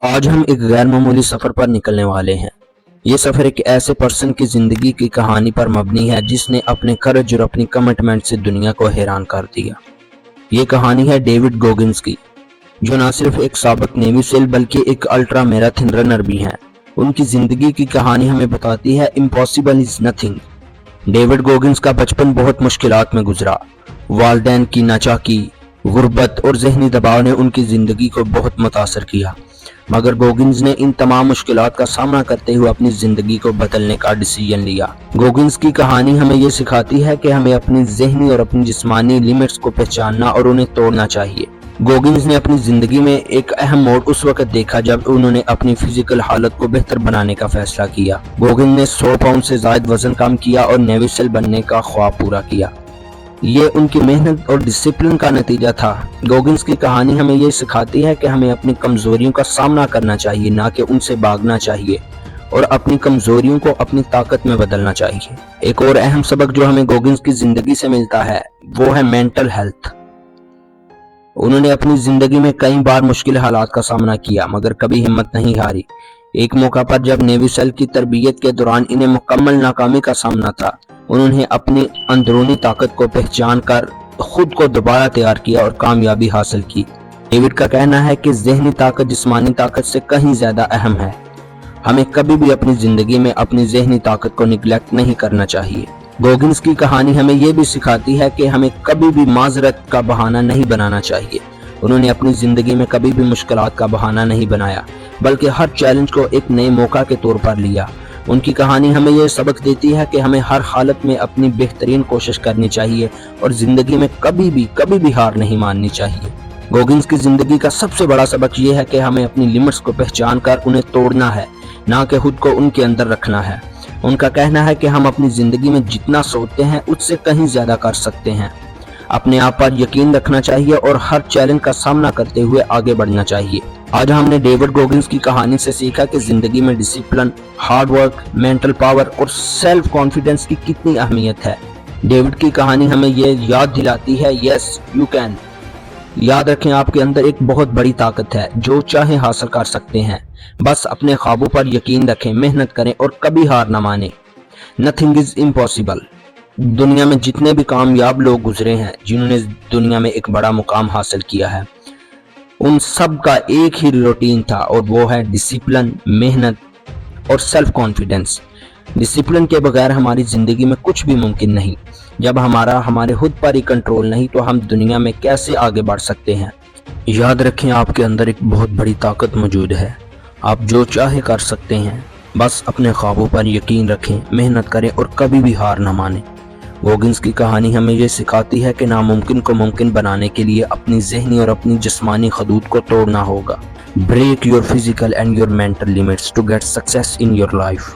آج ہم ایک غیر معمولی سفر پر نکلنے والے ہیں۔ یہ سفر ایک ایسے پرسن کی زندگی کی کہانی پر مبنی ہے جس نے اپنے کرج اور اپنی کمٹمنٹ سے دنیا کو حیران کر دیا۔ یہ کہانی ہے ڈیوڈ گوگنز کی، جو نہ صرف ایک سابق نیوی سیل بلکہ ایک الٹرا میراتھن رنر بھی ہیں۔ ان کی زندگی کی کہانی ہمیں بتاتی ہے امپاسبل از نتھنگ۔ ڈیوڈ گوگنز کا بچپن بہت مشکلات میں گزرا۔ والدین کی ناچاکی، غربت اور ذہنی دباؤ نے ان کی زندگی کو بہت متاثر کیا، مگر گوگنز نے ان تمام مشکلات کا سامنا کرتے ہوئے اپنی زندگی کو بدلنے کا ڈیسیژن لیا۔ گوگنز کی کہانی ہمیں یہ سکھاتی ہے کہ ہمیں اپنی ذہنی اور اپنی جسمانی لیمٹس کو پہچاننا اور انہیں توڑنا چاہیے۔ گوگنز نے اپنی زندگی میں ایک اہم موڑ اس وقت دیکھا جب انہوں نے اپنی فزیکل حالت کو بہتر بنانے کا فیصلہ کیا۔ گوگنز نے 100 پاؤنڈ سے زائد وزن کم کیا اور نیوی سیل بننے کا خواب پورا کیا۔ یہ ان کی محنت اور ڈسپلن کا نتیجہ تھا۔ گوگنز کی کہانی ہمیں یہ سکھاتی ہے کہ ہمیں اپنی کمزوریوں کا سامنا کرنا چاہیے، نہ کہ ان سے بھاگنا چاہیے، اور اپنی کمزوریوں کو اپنی طاقت میں بدلنا چاہیے۔ ایک اور اہم سبق جو ہمیں گوگنز کی زندگی سے ملتا ہے وہ ہے مینٹل ہیلتھ۔ انہوں نے اپنی زندگی میں کئی بار مشکل حالات کا سامنا کیا مگر کبھی ہمت نہیں ہاری۔ ایک موقع پر جب نیوی سیل کی تربیت کے دوران انہیں مکمل ناکامی کا سامنا تھا، انہوں نے اپنی اندرونی طاقت کو پہچان کر خود کو دوبارہ تیار کیا اور کامیابی حاصل کی۔ ڈیوڈ کا کہنا ہے کہ ذہنی طاقت جسمانی طاقت سے کہیں زیادہ اہم ہے۔ ہمیں کبھی بھی اپنی زندگی میں اپنی ذہنی طاقت کو نیگلیکٹ نہیں کرنا چاہیے۔ گوگنز کی کہانی ہمیں یہ بھی سکھاتی ہے کہ ہمیں کبھی بھی معذرت کا بہانہ نہیں بنانا چاہیے۔ انہوں نے اپنی زندگی میں کبھی بھی مشکلات کا بہانہ نہیں بنایا، بلکہ ہر چیلنج کو ایک نئے موقع کے طور پر لیا۔ ان کی کہانی ہمیں یہ سبق دیتی ہے کہ ہمیں ہر حالت میں اپنی بہترین کوشش کرنی چاہیے اور زندگی میں کبھی بھی ہار نہیں ماننی چاہیے۔ گوگنز کی زندگی کا سب سے بڑا سبق یہ ہے کہ ہمیں اپنی لیمٹس کو پہچان کر انہیں توڑنا ہے، نہ کہ خود کو ان کے اندر رکھنا ہے۔ ان کا کہنا ہے کہ ہم اپنی زندگی میں جتنا سوچتے ہیں اس سے کہیں زیادہ کر سکتے ہیں۔ اپنے آپ پر یقین رکھنا چاہیے اور ہر چیلنج کا سامنا کرتے ہوئے آگے بڑھنا چاہیے۔ آج ہم نے ڈیوڈ گوگنز کی کہانی سے سیکھا کہ زندگی میں discipline, hard work, mental power اور سیلف کانفیڈنس کی کتنی اہمیت ہے۔ ڈیوڈ کی کہانی ہمیں یہ یاد دلاتی ہے، یس یو کین۔ یاد رکھیں، آپ کے اندر ایک بہت بڑی طاقت ہے، جو چاہیں حاصل کر سکتے ہیں۔ بس اپنے خوابوں پر یقین رکھیں، محنت کریں اور کبھی ہار نہ مانیں۔ Nothing is impossible. دنیا میں جتنے بھی کامیاب لوگ گزرے ہیں، جنہوں نے دنیا میں ایک بڑا مقام حاصل کیا ہے، ان سب کا ایک ہی روٹین تھا اور وہ ہے ڈسپلن، محنت اور سیلف کانفیڈنس۔ ڈسپلن کے بغیر ہماری زندگی میں کچھ بھی ممکن نہیں۔ جب ہمارے خود پر ہی کنٹرول نہیں تو ہم دنیا میں کیسے آگے بڑھ سکتے ہیں؟ یاد رکھیں، آپ کے اندر ایک بہت بڑی طاقت موجود ہے۔ آپ جو چاہے کر سکتے ہیں۔ بس اپنے خوابوں پر یقین رکھیں، محنت کریں اور کبھی بھی ہار نہ مانیں۔ گوگنز کی کہانی ہمیں یہ سکھاتی ہے کہ ناممکن کو ممکن بنانے کے لیے اپنی ذہنی اور اپنی جسمانی حدود کو توڑنا ہوگا۔ Break your physical and your mental limits to get success in your life.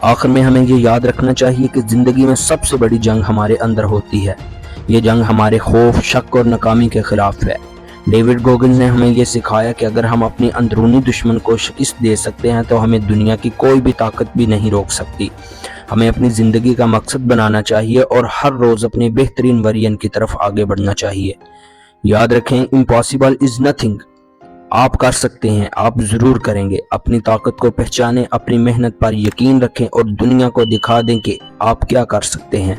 آخر میں ہمیں یہ یاد رکھنا چاہیے کہ زندگی میں سب سے بڑی جنگ ہمارے اندر ہوتی ہے۔ یہ جنگ ہمارے خوف، شک اور ناکامی کے خلاف ہے۔ ڈیوڈ گوگنز نے ہمیں یہ سکھایا کہ اگر ہم اپنی اندرونی دشمن کو شکست دے سکتے ہیں تو ہمیں دنیا کی کوئی بھی طاقت بھی نہیں روک سکتی۔ ہمیں اپنی زندگی کا مقصد بنانا چاہیے اور ہر روز اپنے بہترین ورژن کی طرف آگے بڑھنا چاہیے۔ یاد رکھیں، امپاسبل از نتھنگ۔ آپ کر سکتے ہیں، آپ ضرور کریں گے۔ اپنی طاقت کو پہچانیں، اپنی محنت پر یقین رکھیں اور دنیا کو دکھا دیں کہ آپ کیا کر سکتے ہیں۔